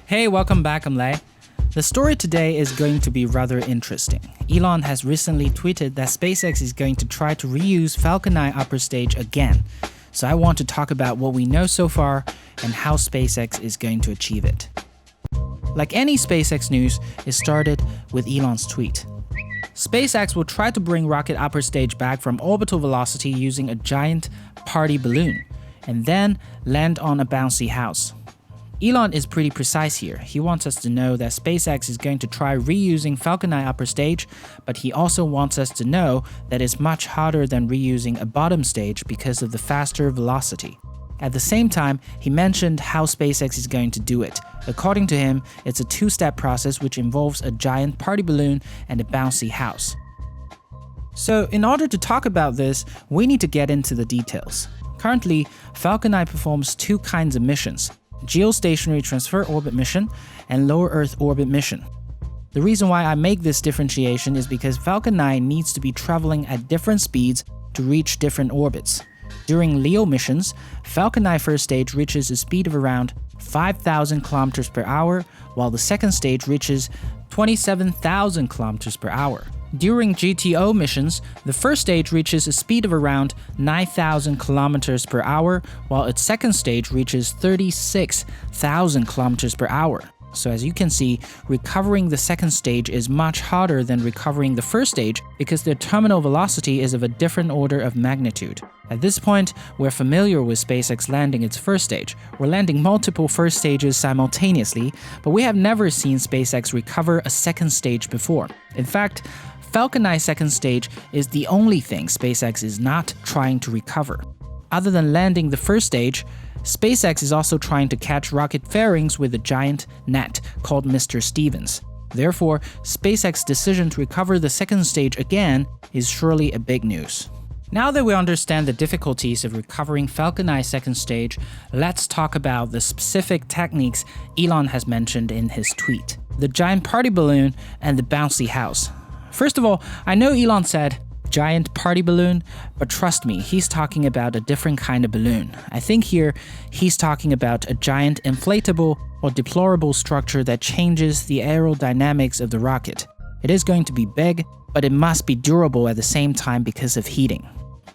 Hey, welcome back, I'm Lei. The story today is going to be rather interesting. Elon has recently tweeted that SpaceX is going to try to reuse Falcon 9 upper stage again. So I want to talk about what we know so far and how SpaceX is going to achieve it. Like any SpaceX news, it started with Elon's tweet. SpaceX will try to bring rocket upper stage back from orbital velocity using a giant party balloon, and then land on a bouncy house. Elon is pretty precise here. He wants us to know that SpaceX is going to try reusing Falcon 9 upper stage, but he also wants us to know that it's much harder than reusing a bottom stage because of the faster velocity. At the same time, he mentioned how SpaceX is going to do it. According to him, it's a two-step process which involves a giant party balloon and a bouncy house. So in order to talk about this, we need to get into the details. Currently, Falcon 9 performs two kinds of missions: geostationary transfer orbit mission and lower Earth orbit mission. The reason why I make this differentiation is because Falcon 9 needs to be traveling at different speeds to reach different orbits. During LEO missions, Falcon 9 first stage reaches a speed of around 5,000 km per hour, while the second stage reaches 27,000 km per hour. During GTO missions, the first stage reaches a speed of around 9,000 km per hour, while its second stage reaches 36,000 km per hour. So as you can see, recovering the second stage is much harder than recovering the first stage because their terminal velocity is of a different order of magnitude. At this point, we're familiar with SpaceX landing its first stage. We're landing multiple first stages simultaneously, but we have never seen SpaceX recover a second stage before. In fact, Falcon 9 second stage is the only thing SpaceX is not trying to recover. Other than landing the first stage, SpaceX is also trying to catch rocket fairings with a giant net called Mr. Stevens. Therefore, SpaceX's decision to recover the second stage again is surely a big news. Now that we understand the difficulties of recovering Falcon 9 second stage, let's talk about the specific techniques Elon has mentioned in his tweet: the giant party balloon and the bouncy house. First of all, I know Elon said giant party balloon, but trust me, he's talking about a different kind of balloon. I think here he's talking about a giant inflatable or deplorable structure that changes the aerodynamics of the rocket. It is going to be big, but it must be durable at the same time because of heating.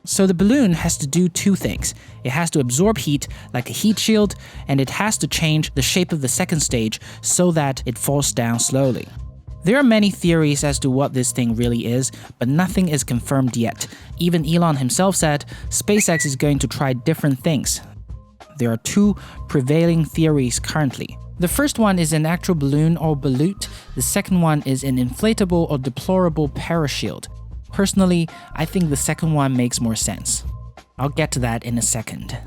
So the balloon has to do two things. It has to absorb heat like a heat shield, and it has to change the shape of the second stage so that it falls down slowly. There are many theories as to what this thing really is, but nothing is confirmed yet. Even Elon himself said SpaceX is going to try different things. There are two prevailing theories currently. The first one is an actual balloon or ballute. The second one is an inflatable or deplorable parashield. Personally, I think the second one makes more sense. I'll get to that in a second.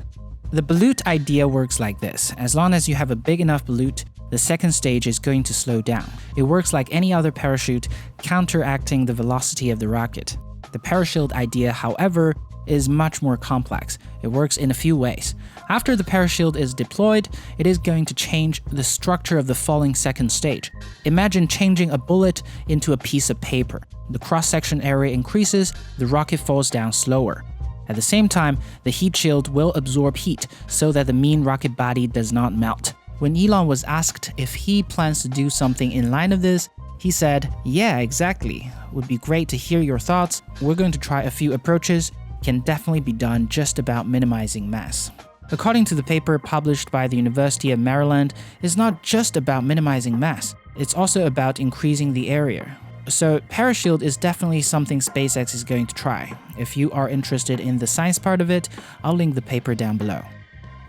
The ballute idea works like this. As long as you have a big enough ballute, the second stage is going to slow down. It works like any other parachute, counteracting the velocity of the rocket. The parashield idea, however, is much more complex. It works in a few ways. After the parashield is deployed, it is going to change the structure of the falling second stage. Imagine changing a bullet into a piece of paper. The cross-section area increases, the rocket falls down slower. At the same time, the heat shield will absorb heat so that the mean rocket body does not melt. When Elon was asked if he plans to do something in line of this, he said, "Yeah, exactly. Would be great to hear your thoughts. We're going to try a few approaches. Can definitely be done just about minimizing mass." According to the paper published by the University of Maryland, it's not just about minimizing mass. It's also about increasing the area. So parashield is definitely something SpaceX is going to try. If you are interested in the science part of it, I'll link the paper down below.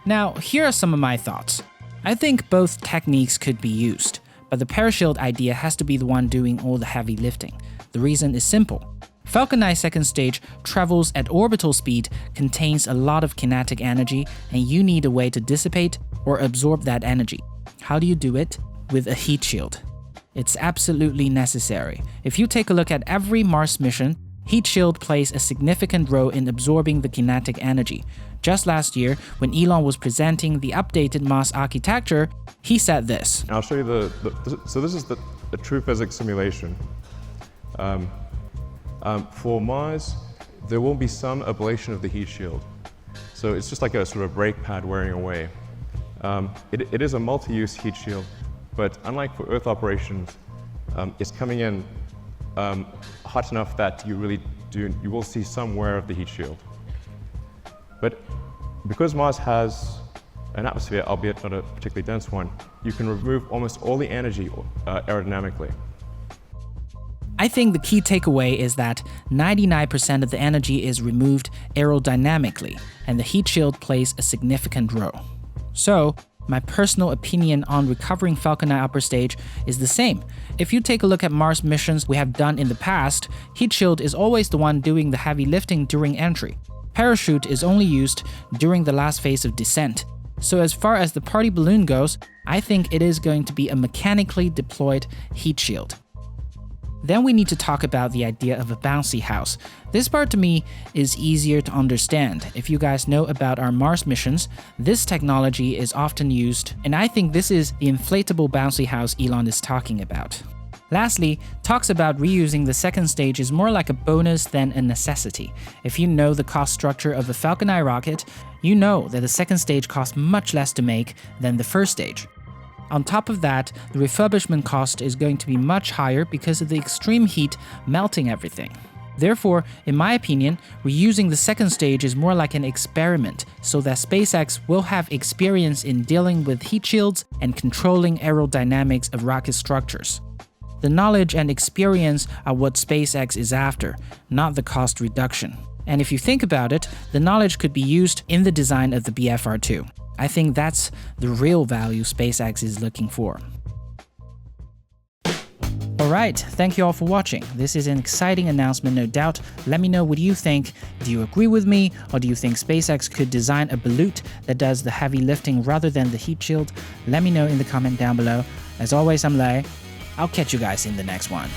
Now, here are some of my thoughts. I think both techniques could be used, but the parashield idea has to be the one doing all the heavy lifting. The reason is simple. Falcon 9 second stage travels at orbital speed, contains a lot of kinetic energy, and you need a way to dissipate or absorb that energy. How do you do it? With a heat shield. It's absolutely necessary. If you take a look at every Mars mission, heat shield plays a significant role in absorbing the kinetic energy. Just last year, when Elon was presenting the updated Mars architecture, he said this. I'll show you so this is the true physics simulation. For Mars, there will be some ablation of the heat shield. So it's just like a sort of brake pad wearing away. It is a multi-use heat shield. But unlike for Earth operations, it's coming in hot enough that you will see some wear of the heat shield. But because Mars has an atmosphere, albeit not a particularly dense one, you can remove almost all the energy aerodynamically. I think the key takeaway is that 99% of the energy is removed aerodynamically, and the heat shield plays a significant role. So, my personal opinion on recovering Falcon 9 upper stage is the same. If you take a look at Mars missions we have done in the past, heat shield is always the one doing the heavy lifting during entry. Parachute is only used during the last phase of descent. So as far as the party balloon goes, I think it is going to be a mechanically deployed heat shield. Then we need to talk about the idea of a bouncy house. This part to me is easier to understand. If you guys know about our Mars missions, this technology is often used, and I think this is the inflatable bouncy house Elon is talking about. Lastly, talks about reusing the second stage is more like a bonus than a necessity. If you know the cost structure of a Falcon 9 rocket, you know that the second stage costs much less to make than the first stage. On top of that, the refurbishment cost is going to be much higher because of the extreme heat melting everything. Therefore, in my opinion, reusing the second stage is more like an experiment, so that SpaceX will have experience in dealing with heat shields and controlling aerodynamics of rocket structures. The knowledge and experience are what SpaceX is after, not the cost reduction. And if you think about it, the knowledge could be used in the design of the BFR-2. I think that's the real value SpaceX is looking for. Alright, thank you all for watching. This is an exciting announcement, no doubt. Let me know what you think. Do you agree with me, or do you think SpaceX could design a balloon that does the heavy lifting rather than the heat shield? Let me know in the comment down below. As always, I'm Lei. I'll catch you guys in the next one.